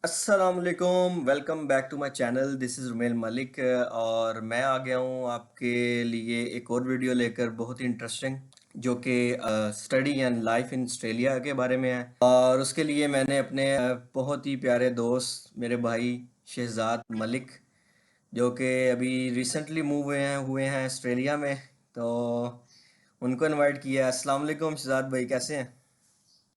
अस्सलामुअलैकुम, welcome back to my channel. This is Rumel Malik और मैं आ गया हूँ आपके लिए एक और वीडियो लेकर, बहुत ही इंटरेस्टिंग, जो कि study and life in Australia के बारे में है। और उसके लिए मैंने अपने बहुत ही प्यारे दोस्त, मेरे भाई शहजाद मलिक, जो कि अभी रिसेंटली मूव हुए हैं ऑस्ट्रेलिया में, तो उनको इनवाइट किया है। अस्सलाम वालेकुम शहजाद भाई, कैसे हैं?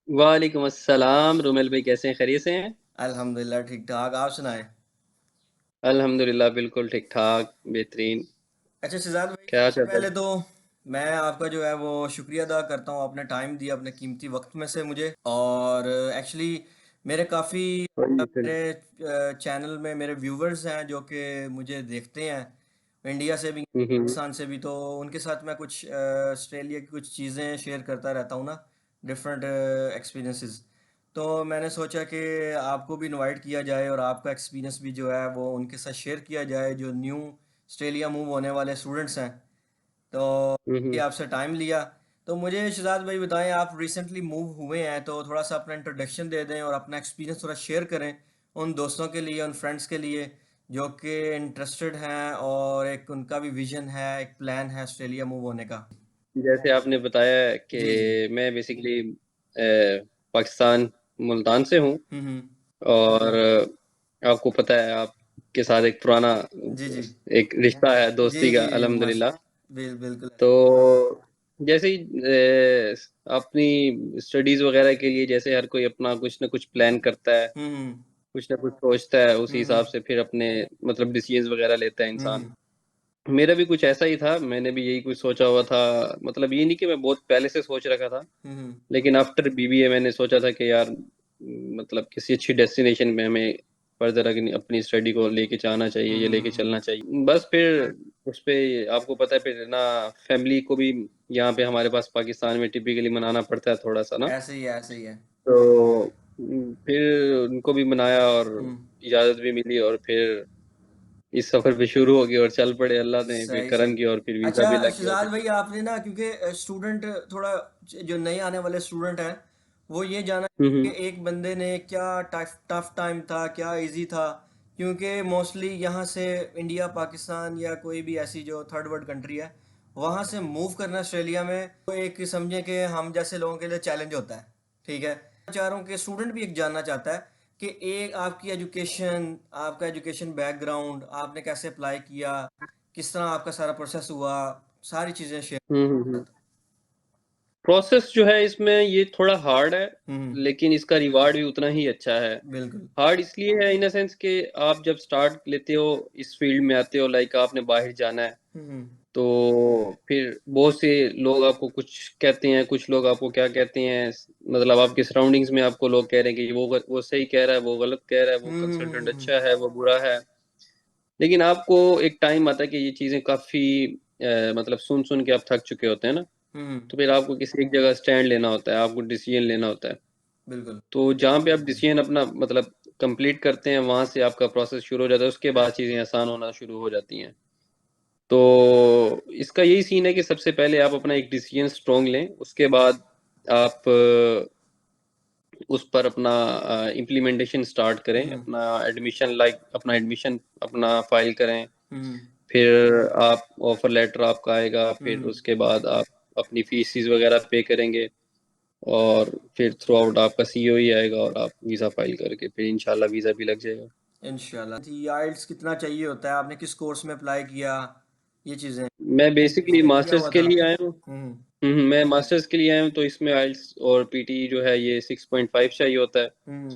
वालेकुम अस्सलाम। रुमेल भाई कैसे हैं? खैरियत से हैं? अल्हम्दुलिल्लाह ठीक ठाक, आप सुनाएं। अल्हम्दुलिल्लाह बिल्कुल ठीक ठाक बेहतरीन। अच्छा शहजाद भाई, क्या सबसे चल रहा पहले है? तो मैं आपका जो है वो शुक्रिया अदा करता हूँ, आपने टाइम दिया अपने कीमती वक्त में से मुझे। और एक्चुअली मेरे काफ़ी कोई फिर। मेरे चैनल में मेरे व्यूवर्स हैं जो कि मुझे देखते हैं, इंडिया से भी हम्म। पाकिस्तान से भी, तो उनके साथ मैं कुछ ऑस्ट्रेलिया की कुछ चीज़ें शेयर करता रहता हूँ ना, डिफरेंट एक्सपीरियंसेस। तो मैंने सोचा कि आपको भी इनवाइट किया जाए और आपका एक्सपीरियंस भी जो है वो उनके साथ शेयर किया जाए, जो न्यू ऑस्ट्रेलिया मूव होने वाले स्टूडेंट्स हैं। तो ये हम्म। आपसे टाइम लिया। तो मुझे शहजाद भाई बताएं, आप रिसेंटली मूव हुए हैं, तो थोड़ा सा अपना इंट्रोडक्शन दे दें और अपना एक्सपीरियंस थोड़ा शेयर करें उन दोस्तों के लिए, उन फ्रेंड्स के लिए जो कि इंटरेस्टेड हैं और एक उनका भी विजन है, एक प्लान है ऑस्ट्रेलिया मूव होने का। जैसे आपने बताया जी जी। कि मैं बेसिकली पाकिस्तान मुल्तान से हूँ। हम्म। और आपको पता है आपके साथ एक पुराना जी जी। एक रिश्ता है जी दोस्ती का, जी जी मस्त। अल्हम्दुलिल्लाह। बिल्कुल ऐसे ही। तो जैसे ही अपनी स्टडीज वगैरह के लिए जैसे हर कोई अपना कुछ ना कुछ प्लान करता है, हम्म कुछ ना कुछ सोचता है, उसी हिसाब हम्म से फिर अपने मतलब डिसीजंस वगैरह लेता है इंसान। हम्म मेरा भी कुछ ऐसा ही था, मैंने भी यही कुछ सोचा हुआ था। मतलब ये नहीं कि मैं बहुत पहले से सोच रखा था, हम्म लेकिन आफ्टर बीबीए मैंने सोचा था कि यार मतलब किसी अच्छी डेस्टिनेशन में हमें फर्दर अपनी स्टडी को लेके जाना चाहिए, ये लेके हम्म। चलना चाहिए। बस फिर उस पे आपको पता है फिर ना, फैमिली को भी यहाँ पे हमारे पास पाकिस्तान में टिपिकली मनाना पड़ता है थोड़ा सा ना। ऐसे ही है, ऐसे ही है। तो फिर उनको भी मनाया और हम्म। इजाजत भी मिली, और फिर इस सफर पे शुरू हो गए और चल पड़े। अल्लाह ने फिर सही सही। करम किया और फिर वीजा अच्छा भी लग गया शहजाद फिर। भाई, आपने ना, क्योंकि स्टूडेंट थोड़ा, जो नए आने वाले स्टूडेंट हैं, वो ये जाना कि हम्म एक बंदे ने क्या टफ टफ टाइम था, क्या इजी था। क्योंकि मोस्टली यहाँ से इंडिया, पाकिस्तान या कोई भी ऐसी जो थर्ड वर्ल्ड कंट्री है, वहाँ से मूव करना ऑस्ट्रेलिया में तो एक समझे कि हम जैसे लोगों के लिए चैलेंज होता है। ठीक है, चाह रहा हूँ कि स्टूडेंट भी एक जानना चाहता है कि एक आपकी एजुकेशन, आपका एजुकेशन बैकग्राउंड, आपने कैसे अप्लाई किया, किस तरह आपका सारा प्रोसेस हुआ, सारी चीज़ें शेयर हम्म। करता। प्रोसेस जो है इसमें ये थोड़ा हार्ड है, हम्म। लेकिन इसका रिवार्ड भी उतना ही अच्छा है। बिल्कुल। हार्ड इसलिए है इन सेंस कि आप जब स्टार्ट लेते हो, इस फील्ड में आते हो, लाइक आपने बाहर जाना है, हम्म तो फिर बहुत से लोग आपको कुछ कहते हैं, कुछ लोग आपको क्या कहते हैं, मतलब आपके सराउंडिंग्स में आपको लोग कह रहे हैं कि वो सही कह रहा है, वो गलत कह रहा है, वो कंसल्टेंट हम्म। अच्छा है, वो बुरा है। लेकिन आपको एक टाइम आता है कि ये चीजें काफी मतलब सुन सुन के आप थक चुके होते हैं ना। हम्म। तो फिर आपको किसी एक जगह स्टैंड लेना होता है, आपको डिसीजन लेना होता है। बिल्कुल। तो जहाँ पे आप डिसीजन अपना मतलब कंप्लीट करते हैं, वहां से आपका प्रोसेस शुरू हो जाता है, उसके बाद चीजें आसान होना शुरू हो जाती हैं। तो इसका यही सीन है कि सबसे पहले आप अपना एक डिसीजन स्ट्रोंग लें, उसके बाद आप उस पर अपना इम्प्लीमेंटेशन स्टार्ट करें, हम्म अपना एडमिशन, लाइक अपना एडमिशन अपना फाइल करें। हम्म फिर आप ऑफर लेटर आपका आएगा, फिर हम्म। उसके बाद आप अपनी फीसिस वगैरह पे करेंगे, और फिर थ्रू आउट आपका सीओ ही आएगा, और आप वीज़ा फाइल करके फिर इंशाल्लाह वीज़ा भी लग जाएगा। इंशाल्लाह। थी आइल्स कितना चाहिए होता है, आपने किस कोर्स में अप्लाई किया, ये चीज़ें मैं बेसिकली आपने किया मास्टर्स हुआ के था। लिए आया हूँ। हम्म। मैं मास्टर्स के लिए आया हूँ, तो इसमें आइल्स और पीटी जो है ये 6.5 चाहिए होता है। हम्म।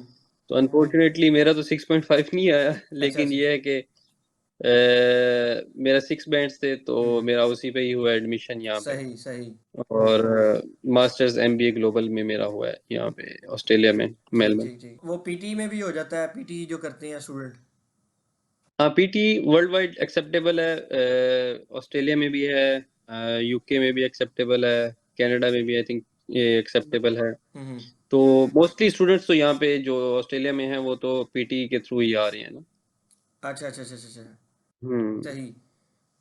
तो अनफॉर्चुनेटली मेरा तो 6.5 नहीं आया, अच्छा लेकिन अच्छा। ये है कि मेरा 6 बैंड्स थे, तो हम्म। मेरा उसी पे ही हुआ एडमिशन यहाँ पे। सही सही। और मास्टर्स एमबीए ग्लोबल में मेरा हुआ है यहाँ पे ऑस्ट्रेलिया में, ठीक मेलबर्न। ठीक ठीक, वो पीटी में भी हो जाता है, पीटी जो करते हैं स्टूडेंट। हाँ, पीटी वर्ल्ड वाइड एक्सेप्टेबल है, ऑस्ट्रेलिया में भी है, यूके में भी एक्सेप्टेबल है, कनाडा में भी आई थिंक ये एक्सेप्टेबल है। हम्म। तो मोस्टली स्टूडेंट्स तो यहाँ पे जो ऑस्ट्रेलिया में हैं वो तो पीटी के थ्रू ही आ रहे हैं ना। अच्छा अच्छा अच्छा अच्छा अच्छा। हम्म। सही।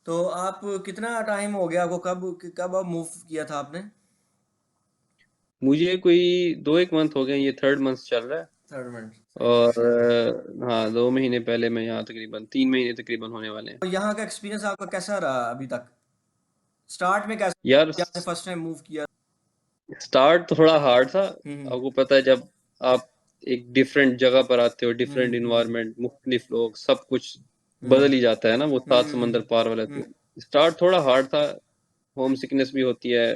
तो आप कितना टाइम हो गया आपको, कब कब आप मूव किया था आपने? मुझे कोई 2 एक मंथ हो गए, ये थर्ड मंथ चल रहा है। थर्ड और मंथ। हाँ 2 महीने पहले मैं यहाँ तकरीबन 3 महीने तकरीबन होने वाले हैं। तो यहाँ का एक्सपीरियंस आपका कैसा रहा अभी तक? स्टार्ट में कैसा, यार जब आपने फर्स्ट टाइम मूव किया? स्टार्ट थोड़ा हार्ड था। हम्म आपको पता है जब आप एक डिफरेंट जगह पर आते हो, डिफरेंट हम्म इन्वायरमेंट, मुख्तलिफ लोग, सब कुछ हम्म बदल ही जाता है ना, वो सात समंदर पार वाला। हम्म तो स्टार्ट थोड़ा हार्ड था, होम सिकनेस भी होती है,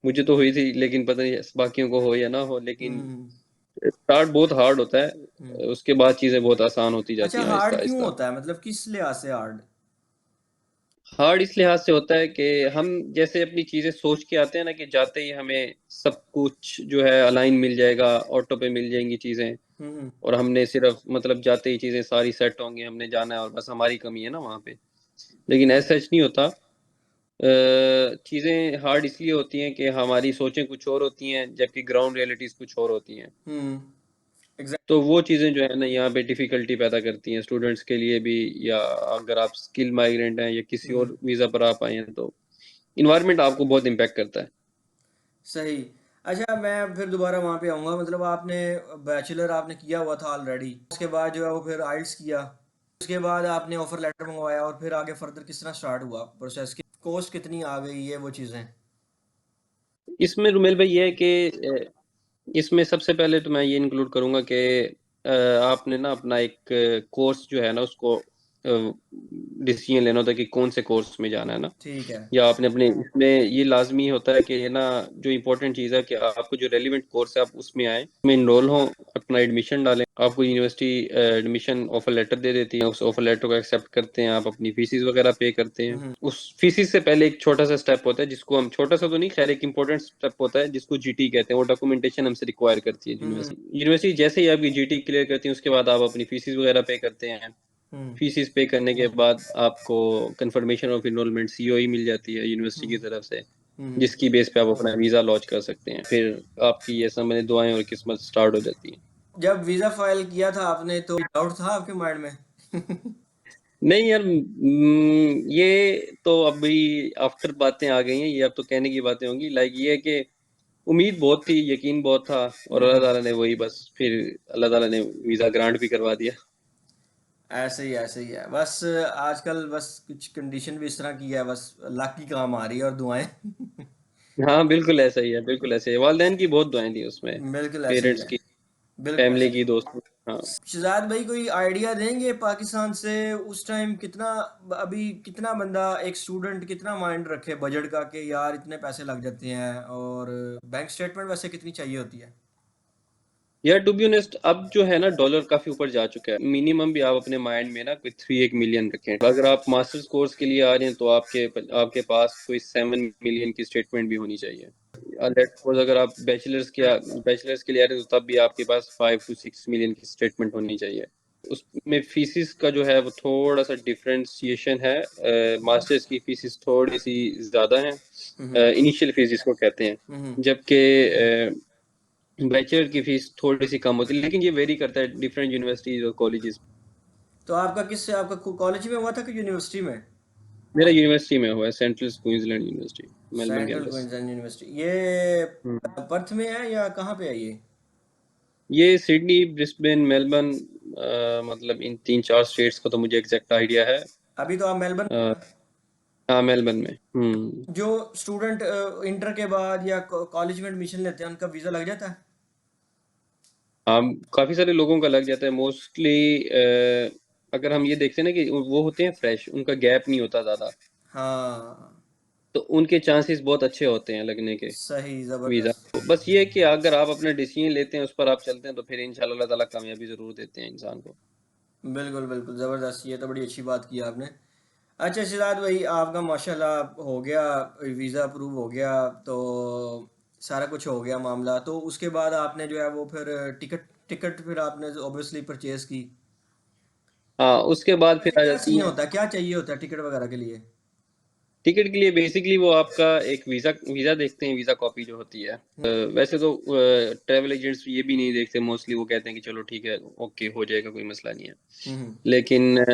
मुझे तो हुई थी, लेकिन पता नहीं बाकियों को हो या ना हो, लेकिन हम्म स्टार्ट बहुत हार्ड होता हम्म। है, उसके बाद चीजें बहुत आसान होती जाती अच्छा, हैं आहिस्ता हार्ड क्यों आहिस्ता। होता है, मतलब किस लिहाज से हार्ड? हार्ड इस लिहाज से होता है कि हम जैसे अपनी चीजें सोच के आते हैं ना, कि जाते ही हमें सब कुछ जो है अलाइन मिल जाएगा, ऑटो पे मिल जाएंगी चीजें, हम्म और हमने सिर्फ मतलब जाते ही चीजें सारी सेट होंगी, हमने जाना है और बस हमारी कमी है ना वहाँ पे। लेकिन ऐसा सच नहीं होता। चीजें हार्ड इसलिए होती हैं कि हमारी सोचें कुछ और होती हैं, जबकि ग्राउंड रियलिटीज कुछ और होती हैं। हम्म। तो वो चीजें जो है ना यहाँ पे डिफिकल्टी पैदा करती हैं स्टूडेंट्स के लिए भी, या अगर आप स्किल माइग्रेंट हैं या किसी एग्जैक्ट। और वीजा पर आप आए हैं, तो इन्वायरमेंट आपको बहुत इम्पैक्ट करता है। सही। अच्छा, मैं फिर दोबारा वहाँ पे आऊँगा, मतलब आपने बैचलर आपने किया हुआ था ऑलरेडी, उसके बाद जो है वो फिर आइल्स किया, उसके बाद आपने ऑफर लेटर मंगवाया, और फिर आगे फर्दर किस तरह स्टार्ट हुआ प्रोसेस की, कॉस्ट कितनी आ गई है वो चीज़ें? इसमें रुमेल भाई ये है कि इसमें सबसे पहले तो मैं ये इंक्लूड करूंगा कि आपने ना अपना एक कोर्स जो है ना उसको डिसीजन लेना होता है कि कौन से कोर्स में जाना है ना। ठीक है। या आपने अपने इसमें ये लाजमी होता है कि ये ना, जो इम्पोर्टेंट चीज़ है कि आपको जो रेलिवेंट कोर्स है आप उसमें आए, उसमें इनरोल हो, अपना एडमिशन डालें। आपको यूनिवर्सिटी एडमिशन ऑफर लेटर दे देती है, उस ऑफर लेटर को एक्सेप्ट करते हैं, आप अपनी फीसिस वगैरह पे करते हैं। हम्म उस फीसिस से पहले एक छोटा सा स्टेप होता है जिसको हम, छोटा सा तो नहीं खैर, एक इंपॉर्टेंट स्टेप होता है जिसको जीटी कहते हैं, वो डॉक्यूमेंटेशन हमसे रिक्वायर करती है हम्म यूनिवर्सिटी। यूनिवर्सिटी जैसे ही आपकी जीटी क्लियर करती है उसके बाद आप अपनी फीसिस वगैरह पे करते हैं। हम्म फीसिस पे करने के बाद आपको कंफर्मेशन ऑफ इनरोलमेंट सीओई मिल जाती है यूनिवर्सिटी की तरफ से, हम्म। जिसकी बेस पे आप अपना वीजा लॉन्च कर सकते हैं। फिर आपकी ये समझ दुआएं और किस्मत स्टार्ट हो जाती है। जब वीज़ा फाइल किया था आपने तो डाउट था आपके माइंड में? नहीं यार, ये तो अभी आफ्टर बातें आ गई हैं, ये अब तो कहने की बातें होंगी। लाइक ये है कि उम्मीद बहुत थी, यकीन बहुत था, और अल्लाह हम्म। ताला ने वही बस फिर अल्लाह ताला ने वीजा ग्रांट भी करवा दिया। ऐसे ही है बस। आजकल बस कुछ कंडीशन भी इस तरह की है, बस लक की काम आ रही है और दुआएं। हाँ बिल्कुल ऐसा ही है, बिल्कुल ऐसे ही है। वालिदैन की बहुत दुआएं थी उसमें, बिल्कुल ऐसे ही पेरेंट्स है। की, बिल्कुल ऐसे फैमिली ही की, है। दोस्तों की। हाँ। शहजाद भाई, कोई आइडिया देंगे पाकिस्तान से उस टाइम कितना, अभी कितना बंदा, एक स्टूडेंट कितना माइंड रखे बजट का कि यार इतने पैसे लग जाते हैं, और बैंक स्टेटमेंट वैसे कितनी चाहिए होती है? यार टू बी ऑनेस्ट, अब जो है ना डॉलर काफी ऊपर जा चुका है। मिनिमम भी आप अपने माइंड में ना कोई 3 एक मिलियन रखें। अगर आप मास्टर्स कोर्स के लिए आ रहे हैं तो आपके पास कोई 7 मिलियन की स्टेटमेंट भी होनी चाहिए। लेट्स सपोज अगर आप बैचलर्स के लिए आ रहे हैं तो तब भी आपके पास 5 to 6 मिलियन की स्टेटमेंट होनी चाहिए। उसमें फीसिस का जो है वो थोड़ा सा डिफरेंशिएशन है। मास्टर्स की फीसिस थोड़ी सी ज्यादा है, हम्म इनिशियल फीस जिसको कहते हैं, हम्म। जबकि बैचलर की फीस थोड़ी सी कम होती है, लेकिन ये वेरी करता है डिफरेंट यूनिवर्सिटीज और कॉलेजेस। तो आपका किससे, आपका कॉलेज में हुआ था कि यूनिवर्सिटी में? मेरा यूनिवर्सिटी में हुआ है, central Queensland university, Melbourne central campus. Queensland university, ये हम्म। पर्थ में है या कहाँ पे है ये? ये सिडनी, ब्रिस्बेन, मेलबर्न, मतलब इन 3 4 स्टेट्स का तो मुझे एग्जैक्ट आइडिया है। अभी तो आप मेलबर्न। अ, हाँ मेलबर्न में। हम्म। जो स्टूडेंट इंटर के बाद या कॉलेज में एडमिशन लेते हैं उनका वीज़ा लग जाता है? हाँ काफी सारे लोगों का लग जाता है मोस्टली। अगर हम ये देखते हैं ना कि वो होते हैं फ्रेश, उनका गैप नहीं होता ज्यादा, हाँ। तो उनके चांसेस बहुत अच्छे होते हैं लगने के सही, वीजा। ज़बरदस्त। तो बस ये है कि अगर आप अपना डिसीजन लेते हैं, उस पर आप चलते हैं, तो फिर इंशाल्लाह अल्लाह ताला कामयाबी जरूर देते हैं इंसान को। बिल्कुल बिल्कुल ज़बरदस्त, ये तो बड़ी अच्छी बात की आपने। अच्छा सिद्धार्थ भाई, आपका माशाल्लाह हो गया, वीज़ा अप्रूव हो गया, तो सारा कुछ हो गया मामला, तो उसके बाद आपने जो है वो फिर टिकट टिकट फिर आपने ऑब्वियसली परचेज़ की। हाँ उसके बाद वैसे फिर आ क्या जाती सीन है। होता है, क्या चाहिए होता है टिकट वगैरह के लिए? टिकट के लिए बेसिकली वो आपका एक वीजा वीजा देखते हैं, वीजा कॉपी जो होती है। वैसे तो ट्रैवल एजेंट्स ये भी नहीं देखते मोस्टली, वो कहते हैं कि चलो ठीक है, ओके हो जाएगा, कोई मसला नहीं है। हम्म। लेकिन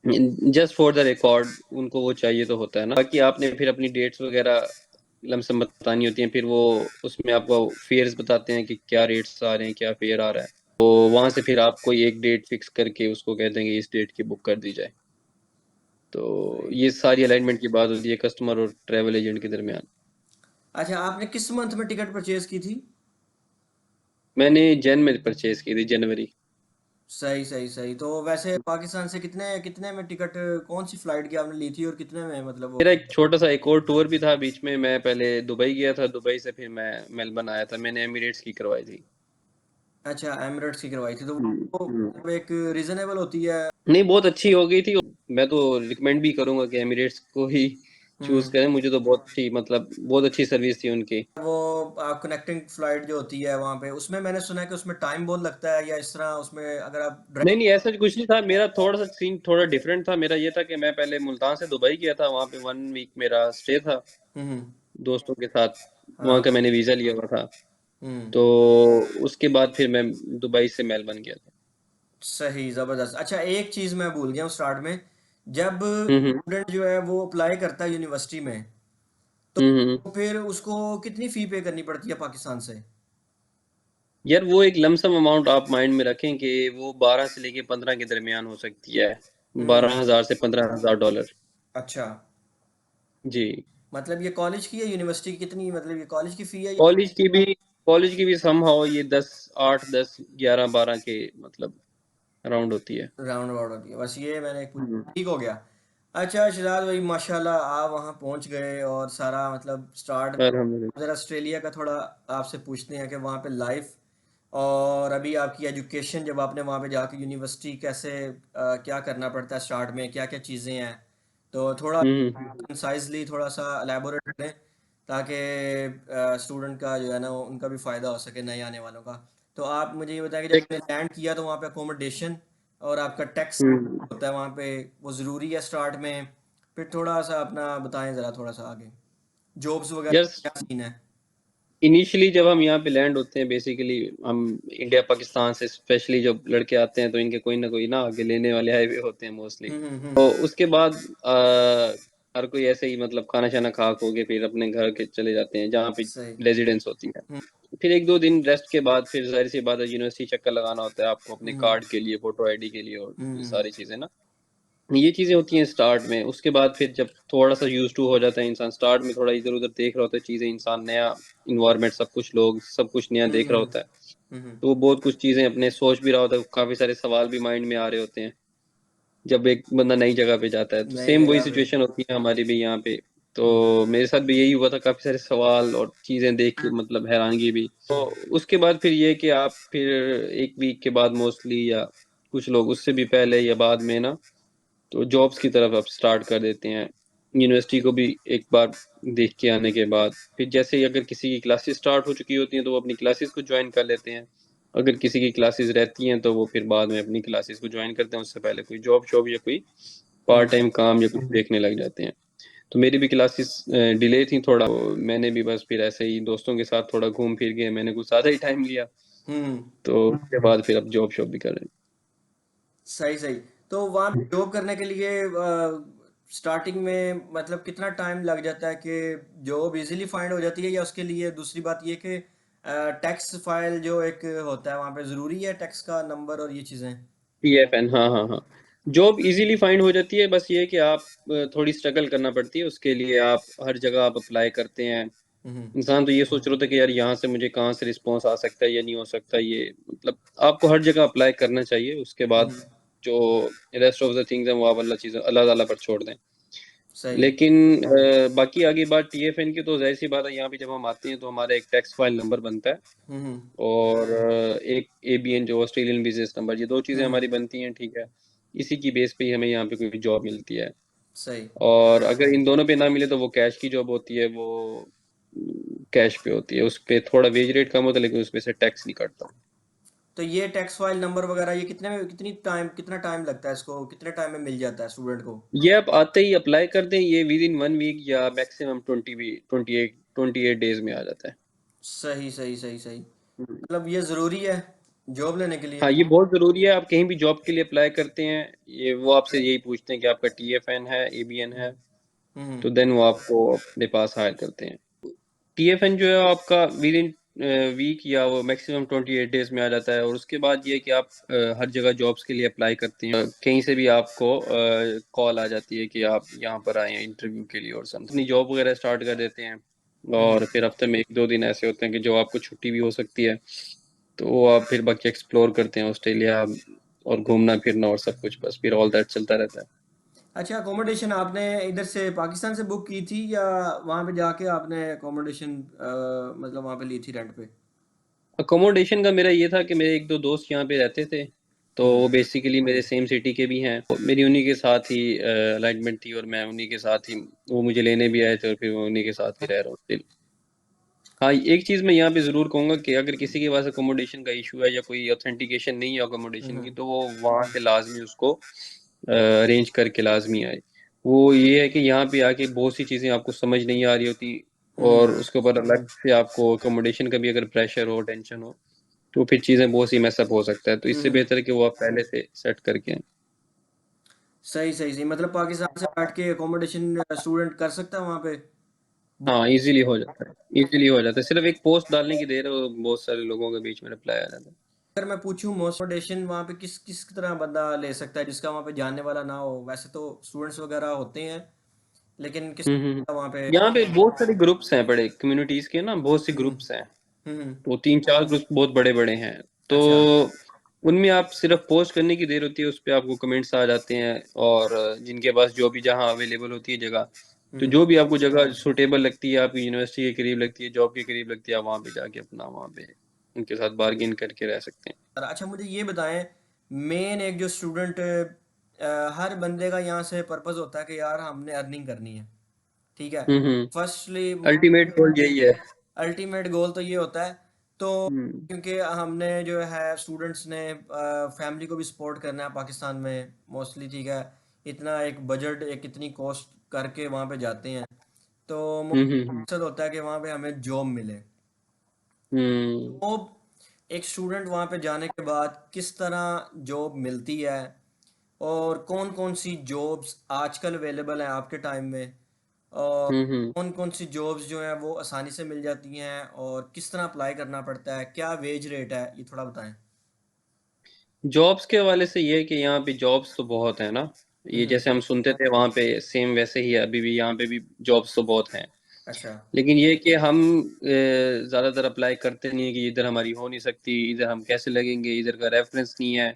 जस्ट फॉर द रिकॉर्ड उनको वो चाहिए तो होता है ना। बाकी आपने फिर अपनी डेट्स वगैरह लमसम बतानी होती हैं, फिर वो उसमें आपको फेयर्स बताते हैं कि क्या रेट्स आ रहे हैं, क्या फेयर आ रहा है। तो वहां से फिर आप कोई एक डेट फिक्स करके उसको कहते हैं कि इस डेट की बुक कर दी जाए। तो सही। ये सारी अलाइनमेंट की बात होती है कस्टमर और ट्रैवल एजेंट के दरमियान। अच्छा, आपने किस मंथ में टिकट परचेज की थी? मैंने जैन में परचेज की थी, जनवरी। सही सही सही। तो वैसे पाकिस्तान से कितने कितने में टिकट, कौन सी फ्लाइट की आपने ली थी और कितने में मतलब वो? मेरा एक छोटा सा एक और टूर भी था बीच में। मैं पहले दुबई गया था, दुबई से फिर मैं मेलबर्न आया था। मैंने एमिरेट्स की करवाई थी। अच्छा, एमिरेट्स की करवाई थी, तो वो हम्म। मतलब एक रीजनेबल होती है। नहीं, बहुत अच्छी हो गई थी। मैं तो रिकमेंड भी करूंगा कि एमिरेट्स को ही चूज हम्म। करें। मुझे तो बहुत अच्छी, मतलब बहुत अच्छी सर्विस थी उनकी। वो कनेक्टिंग फ्लाइट जो होती है वहाँ पे, उसमें मैंने सुना है कि उसमें टाइम बहुत लगता है, या इस तरह उसमें अगर आप नहीं नहीं, ऐसा कुछ नहीं था। मेरा थोड़ा सा सीन थोड़ा डिफरेंट था। मेरा ये था कि मैं पहले मुल्तान से दुबई गया था, वहाँ पे 1 वीक मेरा स्टे था हम्म। दोस्तों के साथ। वहाँ हाँ। का मैंने वीज़ा लिया हुआ था। हम्म। तो उसके बाद फिर मैं दुबई से मेलबर्न गया था। सही, जबरदस्त। अच्छा, एक चीज मैं भूल गया हूँ स्टार्ट में। जब हम्म। स्टूडेंट जो है वो अप्लाई करता है यूनिवर्सिटी में, हम्म। तो फिर उसको कितनी फी पे करनी पड़ती है पाकिस्तान से? यार वो एक लमसम अमाउंट आप माइंड में रखें कि वो 12 से लेके 15 के दरमियान हो सकती है। हम्म। 12,000 से 15,000 डॉलर। अच्छा, जी। मतलब ये कॉलेज की है यूनिवर्सिटी की, कितनी मतलब ये कॉलेज की फी है या? कॉलेज की भी कॉलेज की भी समहाउ ये 10, 8, 10, 11, 12 के मतलब अराउंड होती है। राउंड अबाउट होती है, बस ये मैंने हम्म। ठीक हो गया। अच्छा शहजाद भाई, माशाल्लाह आप वहाँ पहुँच गए और सारा मतलब स्टार्ट। अल्हम्दुलिल्लाह। ज़रा ऑस्ट्रेलिया का थोड़ा आपसे पूछते हैं कि वहाँ पे लाइफ और अभी आपकी एजुकेशन, जब आपने वहाँ पे जाके यूनिवर्सिटी कैसे क्या करना पड़ता है स्टार्ट में, क्या क्या चीज़ें हैं, तो थोड़ा हम्म। कंसाइजली थोड़ा सा एलैबोरेट करें, ताकि स्टूडेंट का जो है ना उनका भी फ़ायदा हो सके, नए आने वालों का। तो आप मुझे ये बताएं कि जब एक आपने लैंड किया तो वहाँ पे अकोमोडेशन और आपका टैक्स हम्म। होता है वहाँ पे, वो ज़रूरी है स्टार्ट में? फिर थोड़ा सा अपना बताएं ज़रा, थोड़ा सा आगे जॉब्स वगैरह यार क्या सीन है? इनिशियली जब हम यहाँ पे लैंड होते हैं, बेसिकली हम इंडिया पाकिस्तान से स्पेशली जब लड़के आते हैं तो इनके कोई ना कोई ना आगे लेने वाले आए हुए होते हैं मोस्टली। तो उसके बाद हर कोई ऐसे ही मतलब खाना शाना खा खो के फिर अपने घर के चले जाते हैं जहाँ पे सही। रेजिडेंस होती है। हम्म। फिर 1-2 दिन रेस्ट के बाद फिर जाहिर सी बात है यूनिवर्सिटी चक्कर लगाना होता है आपको, अपने हम्म। कार्ड के लिए, फोटो आईडी के लिए और ये हम्म। सारी चीजें ना। ये चीजें होती हैं स्टार्ट में। उसके बाद फिर जब थोड़ा सा यूज टू हो जाता है इंसान, स्टार्ट में थोड़ा इधर उधर देख रहा होता है चीजें, इंसान नया इन्वायरमेंट, सब कुछ लोग सब कुछ नया हम्म। देख रहा होता है। हम्म। तो वो बहुत कुछ चीजें अपने सोच भी रहा होता है, काफी सारे सवाल भी माइंड में आ रहे होते हैं जब एक बंदा नई जगह पे जाता है। तो नई सेम वही जगह पे। सिचुएशन होती है हमारी भी यहाँ पे। हम्म। तो मेरे साथ भी यही हुआ था, काफी सारे सवाल और चीजें देख के मतलब हैरानगी भी। तो उसके बाद फिर ये कि आप फिर 1 वीक के बाद मोस्टली, या कुछ लोग उससे भी पहले या बाद में ना, तो जॉब्स की तरफ आप स्टार्ट कर देते हैं। यूनिवर्सिटी को भी एक बार देख के आने के बाद फिर जैसे ही अगर किसी की क्लासेस स्टार्ट हो चुकी होती हैं तो वो अपनी क्लासेस को ज्वाइन कर लेते हैं। अगर किसी की क्लासेस रहती हैं तो वो फिर बाद में अपनी क्लासेस को ज्वाइन करते हैं, उससे पहले कोई जॉब शॉब या कोई पार्ट हम्म। टाइम काम या कुछ देखने लग जाते हैं। तो मेरी भी क्लासेस डिले थी थोड़ा, तो मैंने भी बस फिर ऐसे ही दोस्तों के साथ थोड़ा घूम फिर के मैंने कुछ ज़्यादा ही टाइम लिया। हम्म। तो उसके बाद फिर अब जॉब शॉब भी कर रहे सही सही। तो वहाँ पे जॉब करने के लिए स्टार्टिंग में मतलब कितना टाइम लग जाता है कि जॉब इजीली फाइंड हो जाती है, या उसके लिए दूसरी बात ये कि टैक्स फाइल जो एक होता है वहाँ पे ज़रूरी है, टैक्स का नंबर और ये चीज़ें? PFN। हाँ हाँ हाँ। जॉब इजीली फाइंड हो जाती है, बस ये है कि आप थोड़ी स्ट्रगल करना पड़ती है उसके लिए। आप हर जगह आप अप्लाई करते हैं। हम्म। इंसान तो ये सोच रहा होता है कि यार यहाँ से मुझे कहाँ से रिस्पॉन्स आ सकता है या नहीं हो सकता। ये मतलब आपको हर जगह अप्लाई करना चाहिए। उसके बाद हम्म। जो रेस्ट ऑफ द थिंग्स हैं वो आप अल्लाह चीज़ें अल्लाह ताला पर छोड़ दें। सही। लेकिन बाकी आगे बात TFN की, तो जाहिर सी बात है यहाँ पे जब हम आते हैं तो हमारा एक टैक्स फाइल नंबर बनता है हम्म। और एक ABN जो ऑस्ट्रेलियन बिजनेस नंबर, ये दो चीज़ें हम्म। हमारी बनती हैं, ठीक है। इसी की बेस पे ही हमें यहाँ पे कोई जॉब मिलती है। सही। और अगर इन दोनों पे ना मिले तो वो कैश की जॉब होती है, वो कैश पे होती है। उस पे थोड़ा वेज रेट कम होता है लेकिन उस पे से टैक्स नहीं कटता। तो ये टैक्स फाइल नंबर वगैरह ये कितने में, कितना टाइम लगता है, इसको कितने टाइम में मिल जाता है स्टूडेंट को? ये आप आते ही अप्लाई कर दें, ये विद इन 1 वीक या मैक्सिमम 28 डेज में आ जाता है। सही सही सही सही। हम्म। मतलब ये ज़रूरी है जॉब लेने के लिए? हाँ, ये बहुत ज़रूरी है। आप कहीं भी जॉब के लिए अप्लाई करते हैं, ये वो आपसे यही पूछते हैं कि आपका TFN है, ABN है। हम्म। तो देन वो आपको अपने पास हायर करते हैं। TFN जो है आपका विद इन वीक या वो मैक्सिमम 28 डेज में आ जाता है। और उसके बाद ये है कि आप हर जगह जॉब्स के लिए अप्लाई करते हैं, कहीं से भी आपको कॉल आ जाती है कि आप यहाँ पर आए हैं इंटरव्यू के लिए और समथिंग, अपनी जॉब वगैरह स्टार्ट कर देते हैं। और फिर हफ्ते में 1-2 दिन ऐसे होते हैं कि जो आपको छुट्टी भी हो सकती है, तो वो आप फिर बाकी एक्सप्लोर करते हैं ऑस्ट्रेलिया, और घूमना फिरना और सब कुछ, बस फिर ऑल दैट चलता रहता है। अच्छा, अकोमोडेशन आपने इधर से पाकिस्तान से बुक की थी या वहाँ पे जाके आपने अकोमोडेशन मतलब वहाँ पे ली थी रेंट पे? अकोमोडेशन का मेरा ये था कि मेरे 1-2 दोस्त यहाँ पे रहते थे, तो हम्म। वो बेसिकली मेरे सेम सिटी के भी हैं, तो मेरी उन्हीं के साथ ही अलाइनमेंट थी, और मैं उन्हीं के साथ ही, वो मुझे लेने भी आए थे, और फिर मैं उन्हीं के साथ ही रह रहा हूँ still। हाँ, एक चीज़ मैं यहाँ पे ज़रूर कहूँगा कि अगर किसी के पास अकोमोडेशन का इशू है या कोई ऑथेंटिकेशन नहीं है अकोमोडेशन की, हम्म। तो वो वहाँ पे लाजमी उसको अरेंज करके लाजमी आए। वो ये है कि यहाँ पे आके बहुत सी चीज़ें आपको समझ नहीं आ रही होती, हम्म। और उसके ऊपर अलग से आपको अकोमोडेशन का भी अगर प्रेशर हो, टेंशन हो, तो फिर चीज़ें बहुत सी मैसअप हो सकता है। तो इससे हम्म। बेहतर है कि वो आप पहले से सेट करके आएं। सही सही सही, मतलब पाकिस्तान से बैठ के अकोमोडेशन स्टूडेंट कर सकता है वहाँ पे? हाँ, इजीली हो जाता है, इजीली हो जाता है, सिर्फ एक पोस्ट डालने की देर है, और बहुत सारे लोगों के बीच में रिप्लाई आ जाता है। अगर मैं पूछूं मोस्ट अकोमोडेशन वहाँ पे किस किस तरह बंदा ले सकता है जिसका वहाँ पे जानने वाला ना हो? वैसे तो स्टूडेंट्स वगैरह होते हैं, लेकिन किस वहाँ पे? यहाँ पे बहुत सारे ग्रुप्स हैं, बड़े कम्युनिटीज के ना, बहुत से हम्म। ग्रुप्स हैं। हम्म। तो 3-4 ग्रुप बहुत बड़े बड़े हैं। तो अच्छा। उनमें आप सिर्फ पोस्ट करने की देर होती है, उस पे आपको कमेंट्स आ जाते हैं, और जिनके पास जो भी जहाँ अवेलेबल होती है जगह, तो हम्म। जो भी आपको जगह सूटेबल लगती है, आपकी यूनिवर्सिटी के करीब लगती है, जॉब के करीब लगती है, आप वहाँ पे जाके अपना वहाँ पे उनके साथ बार्गेन करके रह सकते हैं। और अच्छा, मुझे ये बताएं, मेन एक जो स्टूडेंट, हर बंदे का यहाँ से पर्पस होता है कि यार हमने अर्निंग करनी है, ठीक है? फर्स्टली अल्टीमेट गोल यही है। अल्टीमेट गोल तो ये होता है। तो हम्म क्योंकि हमने जो है स्टूडेंट्स ने फैमिली को भी सपोर्ट करना है पाकिस्तान में मोस्टली, ठीक है? इतना एक बजट, एक इतनी कॉस्ट करके वहाँ पे जाते हैं, तो हम्म मकसद होता है कि वहाँ पे हमें जॉब मिले। हम्म जॉब, एक स्टूडेंट वहाँ पे जाने के बाद किस तरह जॉब मिलती है, और कौन कौन सी जॉब्स आजकल अवेलेबल हैं आपके टाइम में, और हम्म कौन कौन सी जॉब्स जो हैं वो आसानी से मिल जाती हैं, और किस तरह अप्लाई करना पड़ता है, क्या वेज रेट है, ये थोड़ा बताएं। जॉब्स के हवाले से ये है कि यहाँ पे जॉब्स तो बहुत है ना, ये हम्म। जैसे हम सुनते थे वहाँ पे सेम वैसे ही है, अभी भी यहाँ पे भी जॉब्स तो बहुत हैं। अच्छा। लेकिन ये कि हम ज़्यादातर अप्लाई करते नहीं है कि इधर हमारी हो नहीं सकती, इधर हम कैसे लगेंगे, इधर का रेफरेंस नहीं है,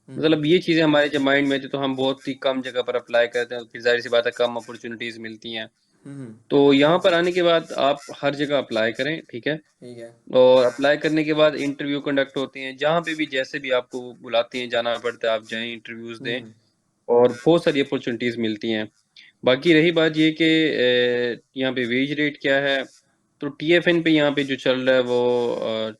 हम्म। मतलब ये चीज़ें हमारे जब माइंड में थी, तो हम बहुत ही कम जगह पर अप्लाई करते हैं, फिर जाहिर सी बात है कम अपॉर्चुनिटीज़ मिलती हैं। हम्म। तो यहाँ पर आने के बाद आप हर जगह अप्लाई करें, ठीक है? ठीक है। और अप्लाई करने के बाद इंटरव्यू कंडक्ट होते हैं, जहाँ पे भी जैसे भी आपको बुलाते हैं जाना पड़ता है, आप जाएं इंटरव्यूज दें, हम्म। और बहुत सारी अपॉर्चुनिटीज मिलती हैं। बाकी रही बात ये कि यहाँ पे वेज रेट क्या है, तो TFN पे यहाँ पे जो चल रहा है वो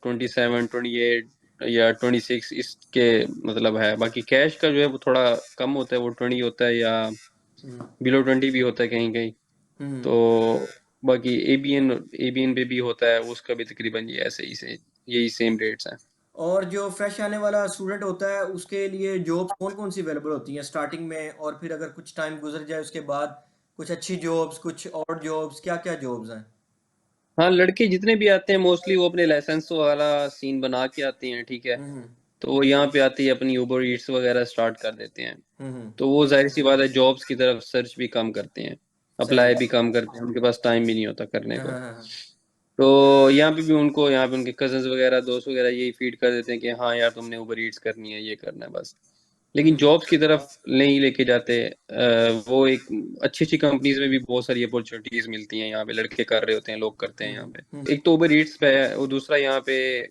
27-28 या 26 इसके मतलब है। बाकी कैश का जो है वो थोड़ा कम होता है, वो 20 होता है, या हम्म। बिलो 20 भी होता है कहीं कहीं। हम्म। तो बाकी एबीएन एबीएन पे भी होता है, उसका भी तकरीबन ये ऐसे ही से यही सेम रेट्स हैं। और जो फ्रेश आने वाला स्टूडेंट होता है उसके लिए जॉब्स कौन कौन सी अवेलेबल होती हैं स्टार्टिंग में, और फिर अगर कुछ टाइम गुजर जाए उसके बाद कुछ अच्छी जॉब्स, कुछ और जॉब्स, क्या क्या जॉब्स हैं? हाँ, लड़के जितने भी आते हैं मोस्टली वो अपने लाइसेंस वाला सीन बना के आते हैं, ठीक है? हम्म। तो वो यहाँ पे आते ही अपनी ऊबर ईट्स वगैरह स्टार्ट कर देते हैं। हम्म। तो वो जाहिर सी बात है जॉब्स की तरफ सर्च भी कम करते हैं, सही। अप्लाई भी कम करते हैं, उनके पास टाइम भी नहीं होता करने हाँ को। हाँ हाँ हाँ। तो यहाँ पे भी उनको, यहाँ पे उनके कजन्स वगैरह, दोस्त वगैरह यही फीड कर देते हैं कि हाँ यार तुमने ऊबर ईट्स करनी है, ये करना है बस। लेकिन हम्म। जॉब्स की तरफ नहीं लेके जाते। वो एक अच्छी अच्छी कंपनीज में भी बहुत सारी अपॉर्चुनिटीज मिलती हैं, यहाँ पे लड़के कर रहे होते हैं, लोग करते हैं यहाँ हम्म। पे। एक तो उबर ईट्स पे है, और दूसरा यहाँ पे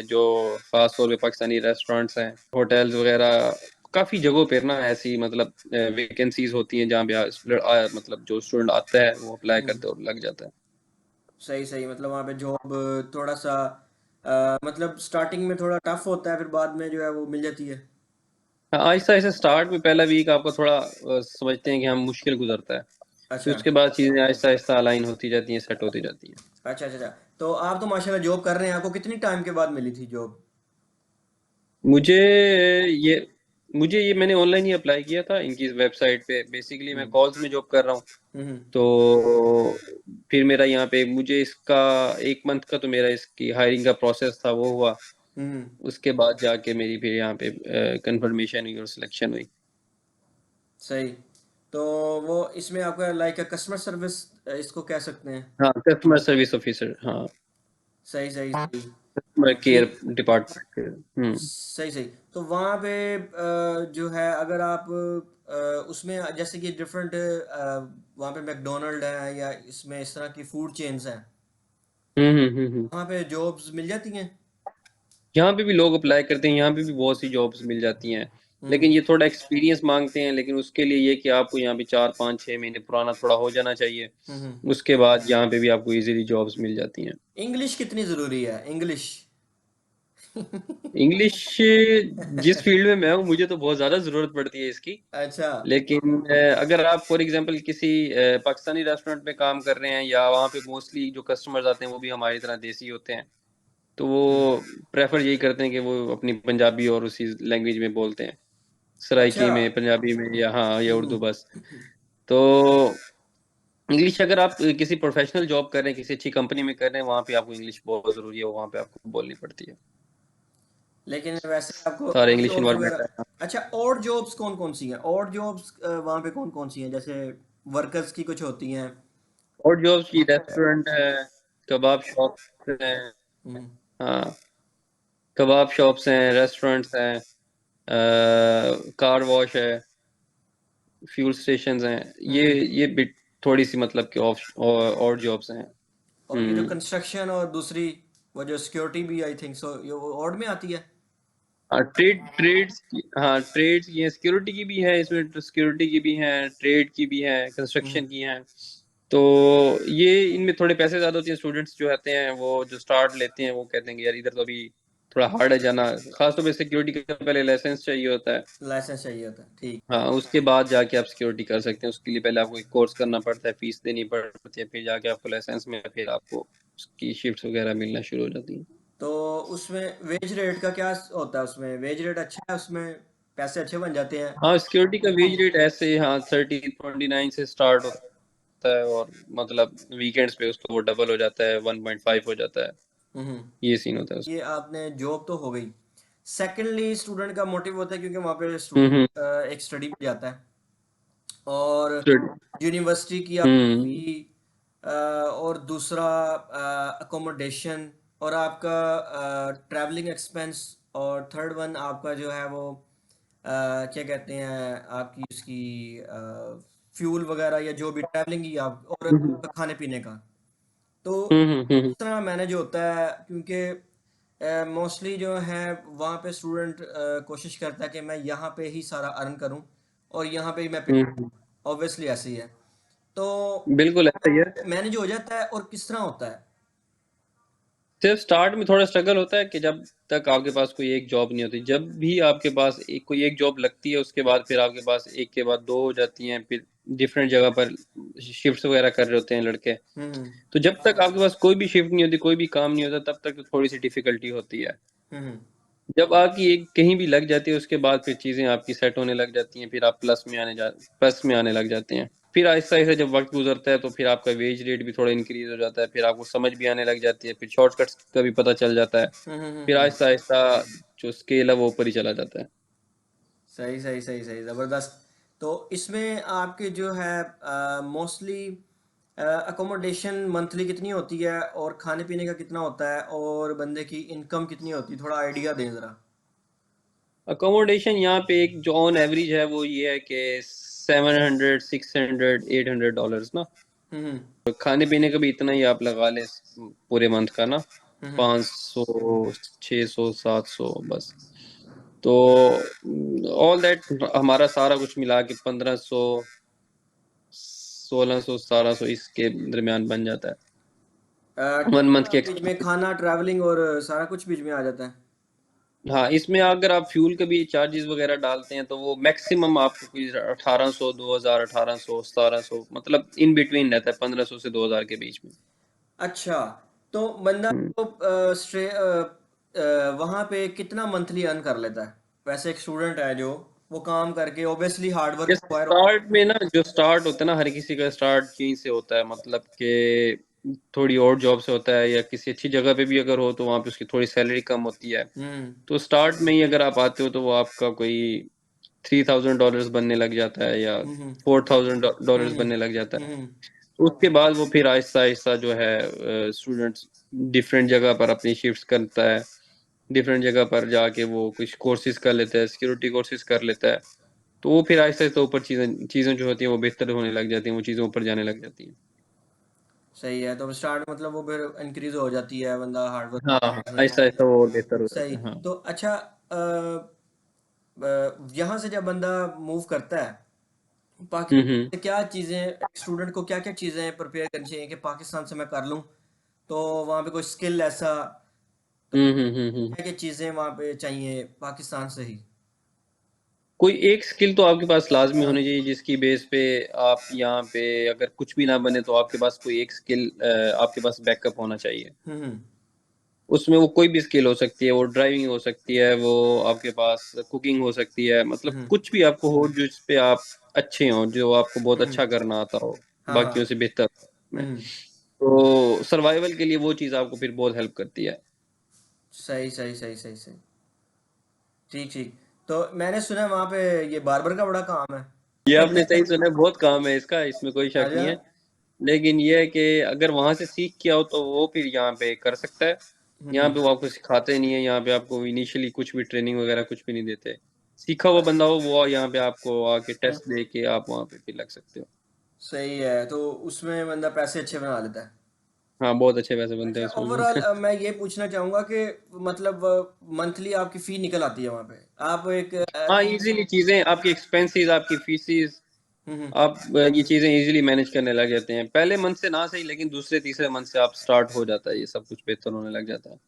जो खास तौर पे पाकिस्तानी रेस्टोरेंट्स हैं, होटल्स वगैरह, काफी जगहों पर ना ऐसी मतलब वैकेंसीज होती हैं जहाँ पे मतलब जो स्टूडेंट आता है वो अप्लाई हम्म। करते हैं और लग जाता है। सही सही, मतलब वहाँ पे जॉब थोड़ा सा मतलब स्टार्टिंग में थोड़ा टफ होता है, फिर बाद में जो है वो मिल जाती है। हाँ, आहिस्ता आहिस्ता स्टार्ट में पहला वीक आपको थोड़ा समझते हैं कि हम मुश्किल गुजरता है, फिर अच्छा। उसके बाद चीजें आहिस्ता आहिस्ता अलाइन होती जाती हैं, सेट होती जाती हैं। अच्छा अच्छा अच्छा। तो आप तो माशाल्लाह जॉब कर रहे हैं, आपको कितनी टाइम के बाद मिली थी जॉब? मुझे ये मुझे ये मैंने ऑनलाइन ही अप्लाई किया था इनकी वेबसाइट पे। बेसिकली मैं हम्म कॉल्स में जॉब कर रहा हूँ। हम्म तो फिर मेरा यहाँ पे मुझे इसका 1 मंथ का तो मेरा इसकी हायरिंग का प्रोसेस था वो हुआ। हम्म उसके बाद जाके मेरी फिर यहाँ पे कंफर्मेशन हुई और सिलेक्शन हुई। सही। तो वो इसमें आपका लाइक कस्टमर सर्विस इसको कह सकते हैं। हाँ, कस्टमर सर्विस ऑफिसर, हाँ, सही सही सही। कस्टमर ये केयर डिपार्टमेंट। हम्म। सही सही। तो वहाँ पे जो है अगर आप उसमें जैसे कि डिफरेंट वहाँ पे मैकडोनल्ड है या इसमें इस तरह की फूड चेन्स हैं, हम्म। वहाँ पे जॉब्स मिल जाती हैं। यहाँ पे भी लोग अप्लाई करते हैं, यहाँ पे भी बहुत सी जॉब्स मिल जाती हैं। हम्म लेकिन ये थोड़ा एक्सपीरियंस मांगते हैं, लेकिन उसके लिए ये कि आपको यहाँ पे 4 5 6 महीने पुराना थोड़ा हो जाना चाहिए। हम्म। उसके बाद यहाँ पे भी आपको इजीली जॉब्स मिल जाती हैं। इंग्लिश कितनी ज़रूरी है, इंग्लिश? इंग्लिश जिस फील्ड में मैं हूँ मुझे तो बहुत ज़्यादा ज़रूरत पड़ती है इसकी। अच्छा। लेकिन अगर आप फॉर एग्जांपल किसी पाकिस्तानी रेस्टोरेंट में काम कर रहे हैं, या वहाँ पे मोस्टली जो कस्टमर्स आते हैं वो भी हमारी तरह देसी होते हैं, तो वो हम्म प्रेफर यही करते हैं कि वो अपनी पंजाबी और उसी लैंग्वेज में बोलते हैं, अच्छा। सराइकी में, पंजाबी में, या हाँ, या हम्म उर्दू बस। तो इंग्लिश अगर आप किसी प्रोफेशनल जॉब कर रहे हैं, किसी अच्छी कंपनी में कर रहे हैं, वहाँ पे आपको इंग्लिश बहुत ज़रूरी है, वहाँ पे आपको बोलनी पड़ती है। लेकिन वैसे आपको सारे और इंग्लिश जॉब्स इन्वायरमेंट वगैरह, है। अच्छा और जॉब्स कौन कौन सी हैं, और जॉब्स वहाँ पे कौन कौन सी हैं, जैसे वर्कर्स की कुछ होती हैं? और जॉब्स की रेस्टोरेंट है, कबाब शॉप है, हम्म हाँ, कबाब शॉप्स हैं, रेस्टोरेंट्स हैं, कार वॉश है, फ्यूल स्टेशंस हैं। हम्म। ये भी थोड़ी सी मतलब कि ऑफ और जॉब्स हैं। और ये जो हम्म। कंस्ट्रक्शन और दूसरी वो जो सिक्योरिटी भी आई थिंक सो ये वो और में आती है। हाँ, ट्रेड्स की है, सिक्योरिटी की भी है इसमें, सिक्योरिटी की भी है, ट्रेड की भी है, हम्म कंस्ट्रक्शन की है। तो ये इनमें थोड़े पैसे ज्यादा होते हैं। स्टूडेंट्स जो आते हैं वो जो स्टार्ट लेते हैं वो कहते हैं कि यार इधर तो अभी थोड़ा हार्ड है जाना। खासतौर पे सिक्योरिटी का पहले लाइसेंस चाहिए होता है। लाइसेंस चाहिए होता है, ठीक। हाँ, उसके बाद जाके आप सिक्योरिटी कर सकते हैं। उसके लिए पहले आपको एक कोर्स करना पड़ता है, फीस देनी पड़ती है, फिर जाके आपको लाइसेंस में फिर आपको उसकी शिफ्ट्स वगैरह मिलना शुरू हो जाती हैं। तो उसमें वेज रेट का क्या होता है, उसमें वेज रेट अच्छा है, उसमें पैसे अच्छे बन जाते हैं? हाँ, सिक्योरिटी का वेज रेट ऐसे ही, हाँ, 30 29 से स्टार्ट होता है, और मतलब वीकेंड्स पे उसको वो डबल हो जाता है, 1.5 हो जाता है। हम्म। ये सीन होता है ये उसमें। आपने जॉब तो हो गई। सेकेंडली स्टूडेंट का मोटिव होता है क्योंकि वहाँ पे हम्म। स्टूडेंट एक स्टडी भी जाता है, और यूनिवर्सिटी की आपकी हम्म फी, और दूसरा अकोमोडेशन, और आपका ट्रैवलिंग एक्सपेंस, और थर्ड वन आपका जो है वो क्या कहते हैं आपकी उसकी फ्यूल वगैरह या जो भी ट्रैवलिंग की आप, और हम्म खाने पीने का। तो हम्म। इस तरह मैनेज होता है क्योंकि मोस्टली जो है वहाँ पे स्टूडेंट कोशिश करता है कि मैं यहाँ पे ही सारा अर्न करूँ और यहाँ पे ही मैं पे, हम्म। ऑब्वियसली ऐसे ही है। तो बिल्कुल ऐसा ही है। मैनेज हो जाता है और किस तरह होता है? सिर्फ स्टार्ट में थोड़ा स्ट्रगल होता है कि जब तक आपके पास कोई एक जॉब नहीं होती। जब भी आपके पास कोई एक जॉब लगती है, उसके बाद फिर आपके पास एक के बाद दो हो जाती हैं, फिर डिफरेंट जगह पर शिफ्ट्स वगैरह कर रहे होते हैं लड़के। हम्म तो जब तक आपके पास कोई भी शिफ्ट नहीं होती, कोई भी काम नहीं होता, तब तक तो थोड़ी सी डिफिकल्टी होती है। हम्म जब आपकी एक कहीं भी लग जाती है, उसके बाद फिर चीजें आपकी सेट होने लग जाती हैं, फिर आप प्लस में आने लग जाते हैं। फिर आहिस्ता आहिस्ता जब वक्त गुजरता है तो फिर आपका वेज रेट भी थोड़ा इंक्रीज हो जाता है, फिर आपको समझ भी आने लग जाती है, फिर शॉर्टकट्स का भी पता चल जाता है। फिर हम्म। आहिस्ता आहिस्ता जो स्केल है वो ऊपर ही चला जाता है। सही सही सही सही, ज़बरदस्त। तो इसमें आपके जो है मोस्टली अकोमोडेशन मंथली कितनी होती है, और खाने पीने का कितना होता है, और बंदे की इनकम कितनी होती है, थोड़ा आइडिया दें ज़रा। अकोमोडेशन यहाँ पे एक जो ऑन एवरेज है वो ये है कि 700 600 800 डॉलर्स ना। हम्म और खाने पीने का भी इतना ही आप लगा लें पूरे मंथ का ना, हम्म 500 600 700 बस। तो ऑल दैट हमारा सारा कुछ मिला के 1500 1600 1700 इसके दरमियान बन जाता है, 1 मंथ के बीच में एक्सपेंस। खाना ट्रैवलिंग और सारा कुछ बीच में आ जाता है? हाँ, इसमें अगर आप फ्यूल के भी चार्जेस वगैरह डालते हैं तो वो मैक्सिमम आपको कोई 1800 2000 1800 1700, मतलब इन बिटवीन रहता है, 1500 से 2000 के बीच में। अच्छा। तो बंदा हम्म। तो वहाँ पे कितना मंथली अर्न कर लेता है? वैसे एक स्टूडेंट है जो वो काम करके ऑब्वियसली हार्ड वर्क ये रिक्वायर। स्टार्ट में ना, जो स्टार्ट होता है ना, हर किसी का स्टार्ट यहीं से होता है, मतलब कि थोड़ी और जॉब से होता है, या किसी अच्छी जगह पे भी अगर हो तो वहाँ पे उसकी थोड़ी सैलरी कम होती है। हम्म तो स्टार्ट में ही अगर आप आते हो तो वो आपका कोई $3,000 बनने लग जाता है, या हम्म $4,000 हम्म बनने लग जाता है। हम्म तो उसके बाद वो फिर आहिस्ता आहिस्ता जो है स्टूडेंट्स डिफरेंट जगह पर अपनी शिफ्ट्स करता है, डिफरेंट जगह पर जाके वो कुछ कोर्सेज कर लेता है, सिक्योरिटी कोर्सेज कर लेता है। तो वो फिर आहिस्ता आहिस्ता ऊपर चीजें चीजें जो होती हैं वो बेहतर होने लग जाती हैं, वो चीजें ऊपर जाने लग जाती हैं। सही है। तो स्टार्ट मतलब वो फिर इंक्रीज हो जाती है, बंदा हार्ड हाँ हाँ, वर्क। आहिस्ता आहिस्ता वो और बेहतर हो सही। जाता है। हाँ। तो अच्छा, यहाँ से जब बंदा मूव करता है हम्म। पाकिस्तान से, क्या चीज़ें स्टूडेंट को क्या क्या चीज़ें प्रिपेयर करनी चाहिए कि पाकिस्तान से मैं कर लूँ, तो वहाँ पे कोई स्किल ऐसा, तो हम्म। क्या क्या चीज़ें वहाँ पे चाहिए पाकिस्तान से ही? कोई एक स्किल तो आपके पास लाजमी होनी चाहिए, जिसकी बेस पे आप यहाँ पे अगर कुछ भी ना बने तो आपके पास कोई एक स्किल आपके पास बैकअप होना चाहिए। हम्म उसमें वो कोई भी स्किल हो सकती है, वो ड्राइविंग हो सकती है, वो आपके पास कुकिंग हो सकती है, मतलब हम्म कुछ भी आपको हो जिस पे आप अच्छे हो, जो आपको बहुत हम्म अच्छा करना आता हो, हाँ बाकियों हाँ। से बेहतर में। हम्म तो सर्वाइवल के लिए वो चीज़ आपको फिर बहुत हेल्प करती है। सही सही सही सही सही। ठीक ठीक। तो मैंने सुना है वहाँ पे ये बार्बर का बड़ा काम है। ये आपने सही सुना है, बहुत काम है इसका, इसमें कोई शक अच्छा। नहीं है। लेकिन ये है कि अगर वहां से सीख के आओ तो वो फिर यहाँ पे कर सकता है। यहाँ हम्म पे वो आपको सिखाते नहीं है, यहाँ पे आपको इनिशियली कुछ भी ट्रेनिंग वगैरह कुछ भी नहीं देते। सीखा हुआ बंदा हो वो यहाँ पे आपको आके टेस्ट दे के आप वहाँ पे फिर लग सकते हो। सही है। तो उसमें बंदा पैसे अच्छे बना लेता है। हाँ, बहुत अच्छे पैसे बनते अच्छा, हैं उसमें ओवरऑल भी। मैं ये पूछना चाहूंगा कि मतलब मंथली आपकी फी निकल आती है वहाँ पे, आप एक हाँ, इजीली चीजें आपकी एक्सपेंसेस, आपकी फीसिस, हम्म। आप ये चीजें इजीली मैनेज करने लग जाते हैं। पहले मंथ से ना सही, लेकिन दूसरे तीसरे मंथ से आप स्टार्ट हो जाता है, ये सब कुछ बेहतर होने लग जाता है।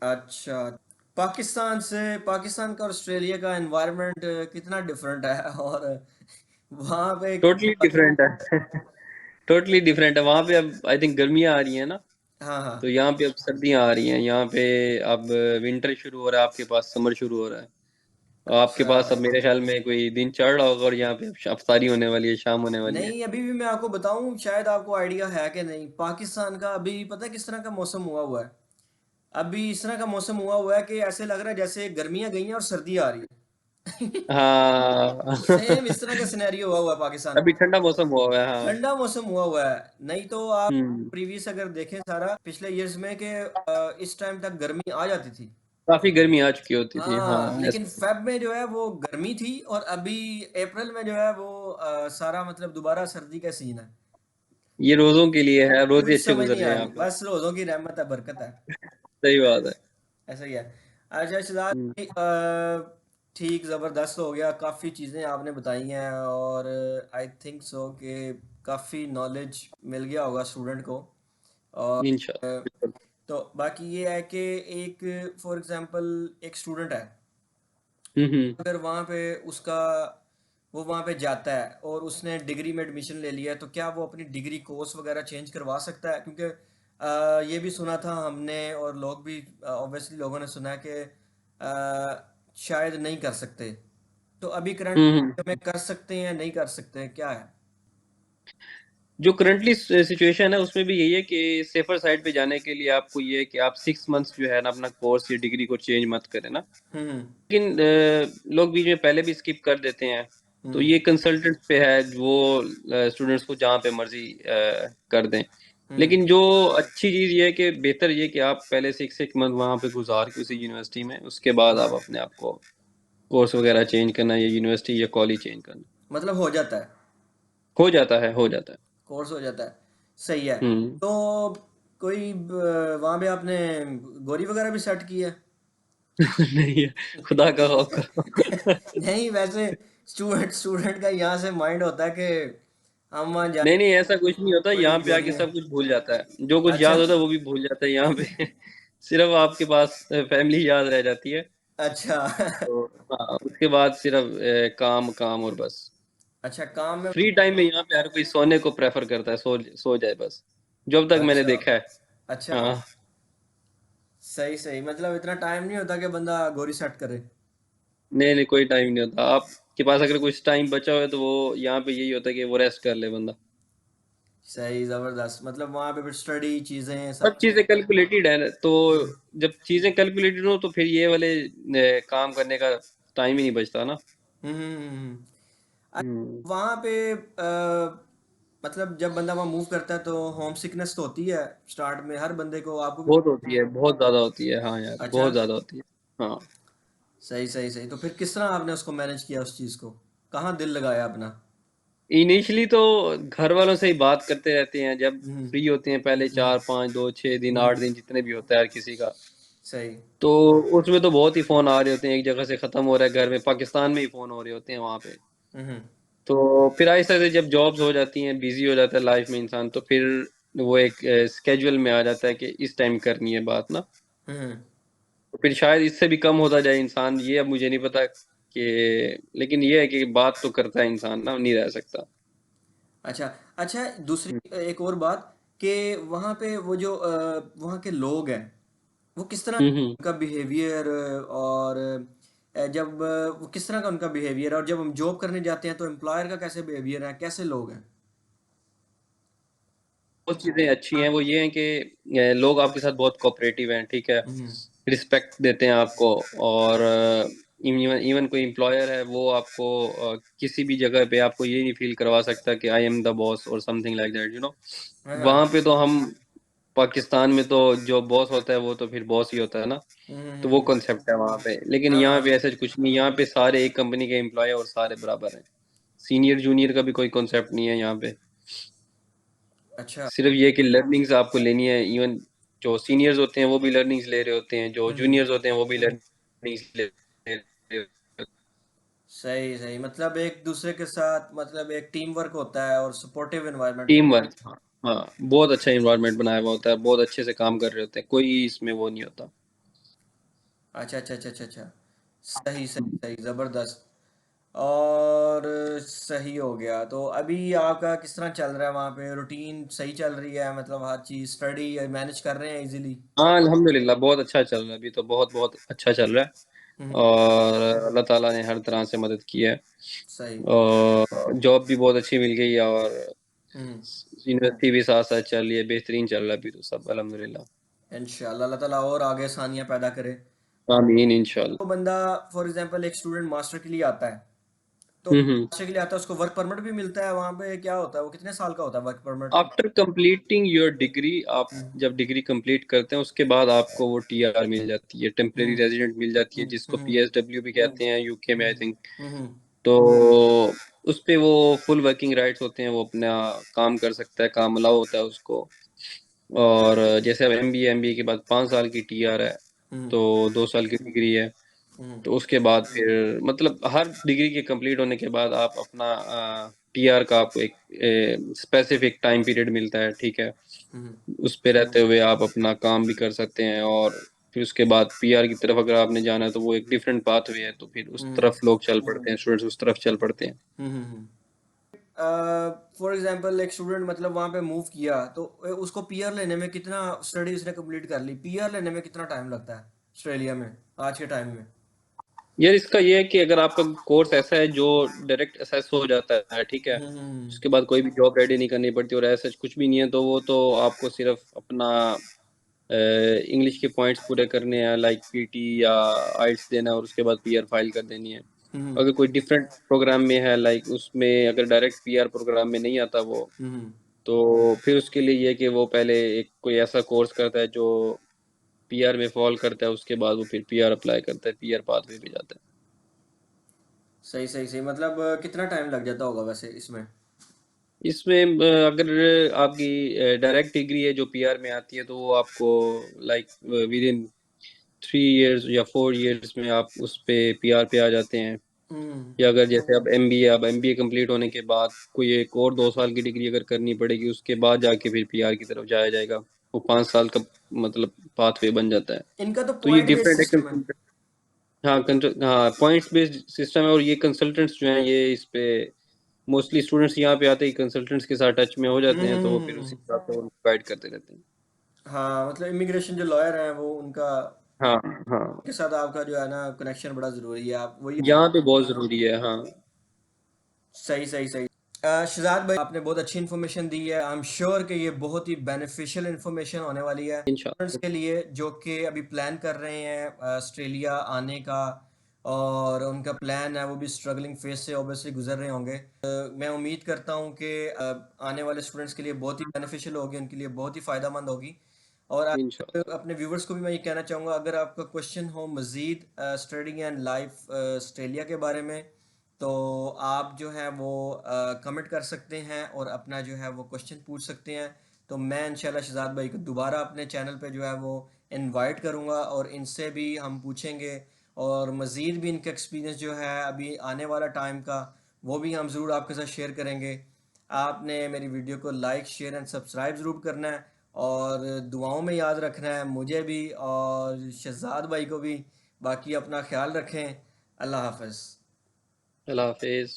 अच्छा, पाकिस्तान का और ऑस्ट्रेलिया का एनवायरनमेंट कितना डिफरेंट है? और वहाँ पे टोटली डिफरेंट है। टोटली डिफरेंट है। वहां पे अब आई थिंक गर्मियां आ रही हैं ना, हाँ हाँ। तो यहाँ पे अब सर्दियां आ रही हैं। यहाँ पे अब विंटर शुरू हो रहा है, आपके पास समर शुरू हो रहा है। और आपके अच्छा, पास अब मेरे ख्याल में कोई दिन चढ़ रहा होगा, और यहाँ पे अब अफ्तारी होने वाली है, शाम होने वाली है। नहीं अभी भी मैं आपको बताऊं, शायद आपको आइडिया है कि नहीं, पाकिस्तान का अभी पता है किस तरह का मौसम हुआ हुआ है? अभी इस तरह का मौसम हुआ हुआ है कि ऐसे लग रहा है जैसे गर्मियां गई हैं और सर्दी आ रही है। हाँ। सेम इस तरह का सिनेरियो हुआ हुआ है पाकिस्तान अभी में। ठंडा मौसम हुआ हुआ है, हाँ। ठंडा मौसम हुआ हुआ है। नहीं तो आप हम्म। प्रीवियस अगर देखें सारा पिछले ईयर्स में कि इस टाइम तक गर्मी आ जाती थी। काफी गर्मी आ चुकी होती थी, हाँ, हाँ, लेकिन ऐसा। फेब में जो है वो गर्मी थी, और अभी अप्रैल में जो है वो सारा मतलब दोबारा सर्दी का सीन है। ये रोजों के लिए है, रोजे कुछ अच्छे समझ गुजर नहीं रहे आ हैं रही, यहाँ पे। बस रोज़ों की रहमत है, बरकत है। सही बात है। ऐसा ही है। अच्छा शहजाद हम्म। भाई, ठीक ज़बरदस्त हो गया, काफ़ी चीज़ें आपने बताई हैं, और आई थिंक सो कि काफ़ी नॉलेज मिल गया होगा स्टूडेंट को। और अ, इंशाल्लाह। तो बाकी ये है कि एक फॉर एग्जांपल एक स्टूडेंट है, हम्म। अगर वहाँ पे उसका वो वहाँ पे जाता है और उसने डिग्री में एडमिशन ले लिया है, तो क्या वो अपनी डिग्री कोर्स वगैरह चेंज करवा सकता है? क्योंकि ये भी सुना था हमने, और लोग भी ऑब्वियसली लोगों ने सुना है कि शायद नहीं कर सकते। तो अभी करंट में कर सकते हैं, नहीं कर सकते हैं, क्या है? जो करंटली सिचुएशन है उसमें भी यही है कि सेफर साइड पे जाने के लिए आपको ये है कि आप 6 मंथ्स जो है ना अपना कोर्स या डिग्री को चेंज मत करें ना। हम्म लेकिन लोग बीच में पहले भी स्किप कर देते हैं। तो हम्म ये कंसल्टेंट पे है, वो स्टूडेंट्स को जहाँ पे मर्जी कर दें। हम्म लेकिन जो अच्छी चीज़ ये है कि बेहतर ये कि आप पहले से 6 मंथ वहाँ पे गुजार के उसी यूनिवर्सिटी में, उसके बाद आप अपने आप को कोर्स वगैरह चेंज करना या यूनिवर्सिटी या कॉलेज चेंज करना। मतलब हो जाता है, हो जाता है, हो जाता है। कोर्स हो जाता है। सही है। हम्म। तो कोई वहाँ पे आपने गोरी वगैरह भी सेट की है? नहीं, खुदा का खौफ करो। नहीं, वैसे स्टूडेंट स्टूडेंट का यहाँ से माइंड होता है कि हम वहाँ नहीं जाए, नहीं, ऐसा कुछ नहीं होता, यहाँ बड़ी पे गोरी आके है। सब कुछ भूल जाता है, जो कुछ अच्छा याद होता है वो भी भूल जाता है यहाँ पे। सिर्फ आपके पास फैमिली याद रह जाती है। अच्छा। तो हाँ, उसके बाद सिर्फ काम काम और बस। अच्छा, काम में। फ्री टाइम में यहाँ पे हर कोई सोने को प्रेफर करता है, सो जाए बस, जो अब तक मैंने अच्छा देखा है। अच्छा। हाँ। सही सही, मतलब इतना टाइम नहीं होता कि बंदा गोरी सेट करे। नहीं नहीं, कोई टाइम नहीं होता। आपके पास अगर कुछ टाइम बचा हुआ है तो वो यहाँ पे यही होता है कि वो रेस्ट कर ले बंदा। सही, जबरदस्त। मतलब वहाँ पे फिर स्टडी चीजें सब सब। चीजें कैलकुलेटेड है ना, तो हम्म जब चीजें कैलकुलेटेड हो तो फिर ये वाले काम करने का टाइम ही नहीं बचता ना। हम्म। वहाँ पे मतलब जब बंदा वहाँ मूव करता है तो होम सिकनेस तो होती है स्टार्ट में हर बंदे को, आपको भी? बहुत होती है, बहुत ज्यादा होती है, हाँ यार, अच्छा। बहुत ज्यादा होती है। हाँ। सही सही सही। तो फिर किस तरह आपने उसको मैनेज किया, उस चीज़ को कहाँ दिल लगाया अपना? इनिशियली तो घर वालों से ही बात करते रहते हैं जब हम्म फ्री होते हैं, पहले हम्म 4 5 2 6 दिन हम्म, 8 दिन जितने भी होता है हर किसी का। सही। तो उसमें तो बहुत ही फोन आ रहे होते हैं, एक जगह से खत्म हो रहा है घर में, पाकिस्तान में ही फोन हो रहे होते हैं वहां पे। हम्म तो फिर आहिस्ता से जब जॉब्स हो जाती हैं, बिजी हो जाता है लाइफ में इंसान, तो फिर वो एक स्केड्यूल में आ जाता है कि इस टाइम करनी है बात ना। हम्म। तो फिर शायद इससे भी कम होता जाए इंसान, ये अब मुझे नहीं पता कि, लेकिन ये है कि बात तो करता है इंसान ना, नहीं रह सकता। अच्छा अच्छा। दूसरी एक और बात कि वहाँ पे वो जो वहाँ के लोग हैं, वो किस तरह हम्म। उनका बिहेवियर, और जब वो किस तरह का उनका बिहेवियर, और जब हम जॉब करने जाते हैं तो एम्प्लॉयर का कैसे बिहेवियर है, कैसे लोग हैं? बहुत चीजें अच्छी हैं, वो ये हैं कि लोग आपके साथ बहुत कोऑपरेटिव हैं, ठीक है, हम्म रिस्पेक्ट देते हैं आपको। और इवन इवन कोई एम्प्लॉयर है वो आपको किसी भी जगह पे आपको ये नहीं फील करवा सकता कि आई एम द बॉस और something like that, you know. हाँ वहां हाँ। पे तो हम, पाकिस्तान में तो जो बॉस होता है वो तो फिर बॉस ही होता है ना। तो वो हम्म। कॉन्सेप्ट है वहां पे, लेकिन हाँ यहाँ हाँ। पे ऐसा कुछ नहीं, यहाँ पे सारे एक कंपनी के एम्प्लॉय और सारे बराबर हैं। सीनियर जूनियर का भी कोई कॉन्सेप्ट नहीं है यहाँ पे। अच्छा। सिर्फ ये कि लर्निंग्स आपको लेनी है, इवन जो सीनियर्स होते हैं वो भी लर्निंग्स ले रहे होते हैं, जो हम्म। जूनियर्स होते हैं वो भी लर्निंग्स ले रहे होते सही सही। मतलब एक दूसरे के साथ, मतलब एक टीम वर्क होता है और सपोर्टिव एनवायरनमेंट टीम होता वर्क। हाँ हाँ, बहुत अच्छा इन्वायरमेंट बनाया हुआ होता है, बहुत अच्छे से काम कर रहे होते हैं, कोई इसमें वो नहीं होता। है। अच्छा अच्छा अच्छा अच्छा अच्छा। सही सही सही, जबरदस्त। और सही हो गया। तो अभी आपका किस तरह चल रहा है वहाँ पे, रूटीन सही चल रही है? मतलब हर चीज़ स्टडी मैनेज कर रहे हैं इजीली? हाँ अल्हम्दुलिल्लाह, बहुत अच्छा चल रहा है, अभी तो बहुत बहुत अच्छा चल रहा है। हम्म। और अल्लाह ताला ने हर तरह से मदद की है। सही। और जॉब भी बहुत अच्छी मिल गई है, और हम्म। यूनिवर्सिटी भी साथ साथ चल रही है, बेहतरीन चल रहा है अभी तो सब अल्हम्दुलिल्लाह। इंशाल्लाह अल्लाह ताला और आगे आसानियाँ पैदा करे। आमीन इंशाल्लाह। तो बंदा, फॉर एग्जांपल एक स्टूडेंट मास्टर के लिए आता है, तो हम्म। मास्टर के लिए आता है, उसको वर्क परमिट भी मिलता है वहाँ पे? क्या होता है वो, कितने साल का होता है work permit? After completing your degree, आप जब डिग्री कंप्लीट करते हैं उसके बाद आपको वो टीआर मिल जाती है, टेम्परेरी हम्म रेजिडेंट मिल जाती है, जिसको हम्म पीएसडब्ल्यू भी कहते हैं यूके में, आई थिंक। हम्म तो उस पे वो फुल वर्किंग राइट्स होते हैं, वो अपना काम कर सकता है, काम अलाउ होता है उसको। और जैसे अब एमबीए के बाद 5 साल की टीआर है, हम्म तो 2 साल की डिग्री है। हम्म तो उसके बाद फिर मतलब हर डिग्री के कंप्लीट होने के बाद आप अपना टीआर का आपको एक स्पेसिफिक टाइम पीरियड मिलता है, ठीक है। हम्म उस पे रहते हुए आप अपना काम भी कर सकते हैं, और फिर उसके बाद पीआर की तरफ अगर आपने जाना है तो वो एक डिफरेंट पाथवे है, तो फिर उस हम्म तरफ लोग चल पड़ते हैं, स्टूडेंट्स उस तरफ चल पड़ते हैं। हम्म। फॉर एग्जांपल एक स्टूडेंट मतलब वहाँ पे मूव किया, तो उसको पीआर लेने में कितना, स्टडी उसने कंप्लीट कर ली, पीआर लेने में कितना टाइम लगता है ऑस्ट्रेलिया में आज के टाइम में? यार इसका ये है कि अगर आपका कोर्स ऐसा है जो डायरेक्ट असेस हो जाता है, ठीक है, हम्म उसके बाद कोई भी जॉब रेडी नहीं करनी पड़ती, और ऐसा कुछ भी नहीं है, तो वो तो आपको सिर्फ अपना इंग्लिश के पॉइंट्स पूरे करने हैं, लाइक पीटी या आइट्स देना है, और उसके बाद पीआर फाइल कर देनी है। हम्म अगर कोई डिफरेंट प्रोग्राम में है, लाइक उसमें अगर डायरेक्ट पीआर प्रोग्राम में नहीं आता वो, हम्म। तो फिर उसके लिए ये है कि वो पहले एक कोई ऐसा कोर्स करता है जो पीआर में फॉल करता है, उसके बाद वो फिर पीआर अप्लाई करता है, पीआर पाथवे पे जाता है। सही सही सही। मतलब कितना टाइम लग जाता होगा वैसे इसमें? इसमें अगर आपकी डायरेक्ट डिग्री है जो पीआर में आती है, तो वो आपको लाइक विद इन 3 इयर्स या 4 इयर्स में आप उस पे पीआर पे आ जाते हैं। हम्म या अगर जैसे अब एमबीए कंप्लीट होने के बाद कोई एक और 2 साल की डिग्री अगर करनी पड़ेगी, उसके बाद जाके फिर पीआर की तरफ जाया जाएगा। वो 5 साल का मतलब पाथवे बन जाता है। इनका तो तो ये पॉइंट बेस्ड डिफरेंट है सिस्टम है? हाँ हाँ, पॉइंट्स बेस्ड सिस्टम है, और ये कंसल्टेंट्स जो हैं ये इस पे मोस्टली स्टूडेंट्स यहाँ पे आते ही कंसल्टेंट्स के साथ टच में हो जाते हैं, तो वो फिर हम्म। उसी हिसाब से वो गाइड करते रहते हैं। हाँ मतलब इमिग्रेशन जो लॉयर हैं वो उनका हाँ, हाँ। के साथ आपका जो है ना कनेक्शन बड़ा ज़रूरी है, आप वही यहाँ पे बहुत ज़रूरी है, हाँ। सही, सही, सही। शहज़ाद भाई आपने बहुत अच्छी इन्फॉर्मेशन दी है। आई एम श्योर कि ये बहुत ही बेनिफिशियल इन्फॉर्मेशन होने वाली है स्टूडेंट्स इंशाअल्लाह। के लिए जो कि अभी प्लान कर रहे हैं ऑस्ट्रेलिया आने का, और उनका प्लान है वो भी स्ट्रगलिंग फेज से ऑब्वियसली गुजर रहे होंगे। मैं उम्मीद करता हूँ कि आने वाले स्टूडेंट्स के लिए बहुत ही बेनिफिशियल होगी, उनके लिए बहुत ही फ़ायदेमंद होगी। और इंशाअल्लाह। अपने व्यूवर्स को भी मैं ये कहना चाहूँगा, अगर आपका क्वेश्चन हो मज़ीद स्टडी एंड लाइफ ऑस्ट्रेलिया के बारे में, तो आप जो है वो कमेंट कर सकते हैं और अपना जो है वो क्वेश्चन पूछ सकते हैं। तो मैं इंशाल्लाह शहज़ाद भाई को दोबारा अपने चैनल पे जो है वो इनवाइट करूँगा और इनसे भी हम पूछेंगे, और मज़ीद भी इनका एक्सपीरियंस जो है अभी आने वाला टाइम का वो भी हम ज़रूर आपके साथ शेयर करेंगे। आपने मेरी वीडियो को लाइक शेयर एंड सब्सक्राइब ज़रूर करना है, और दुआओं में याद रखना है मुझे भी और शहज़ाद भाई को भी। बाकी अपना ख्याल रखें। अल्लाह हाफ़िज़। अल्लाह हाफ़िज़।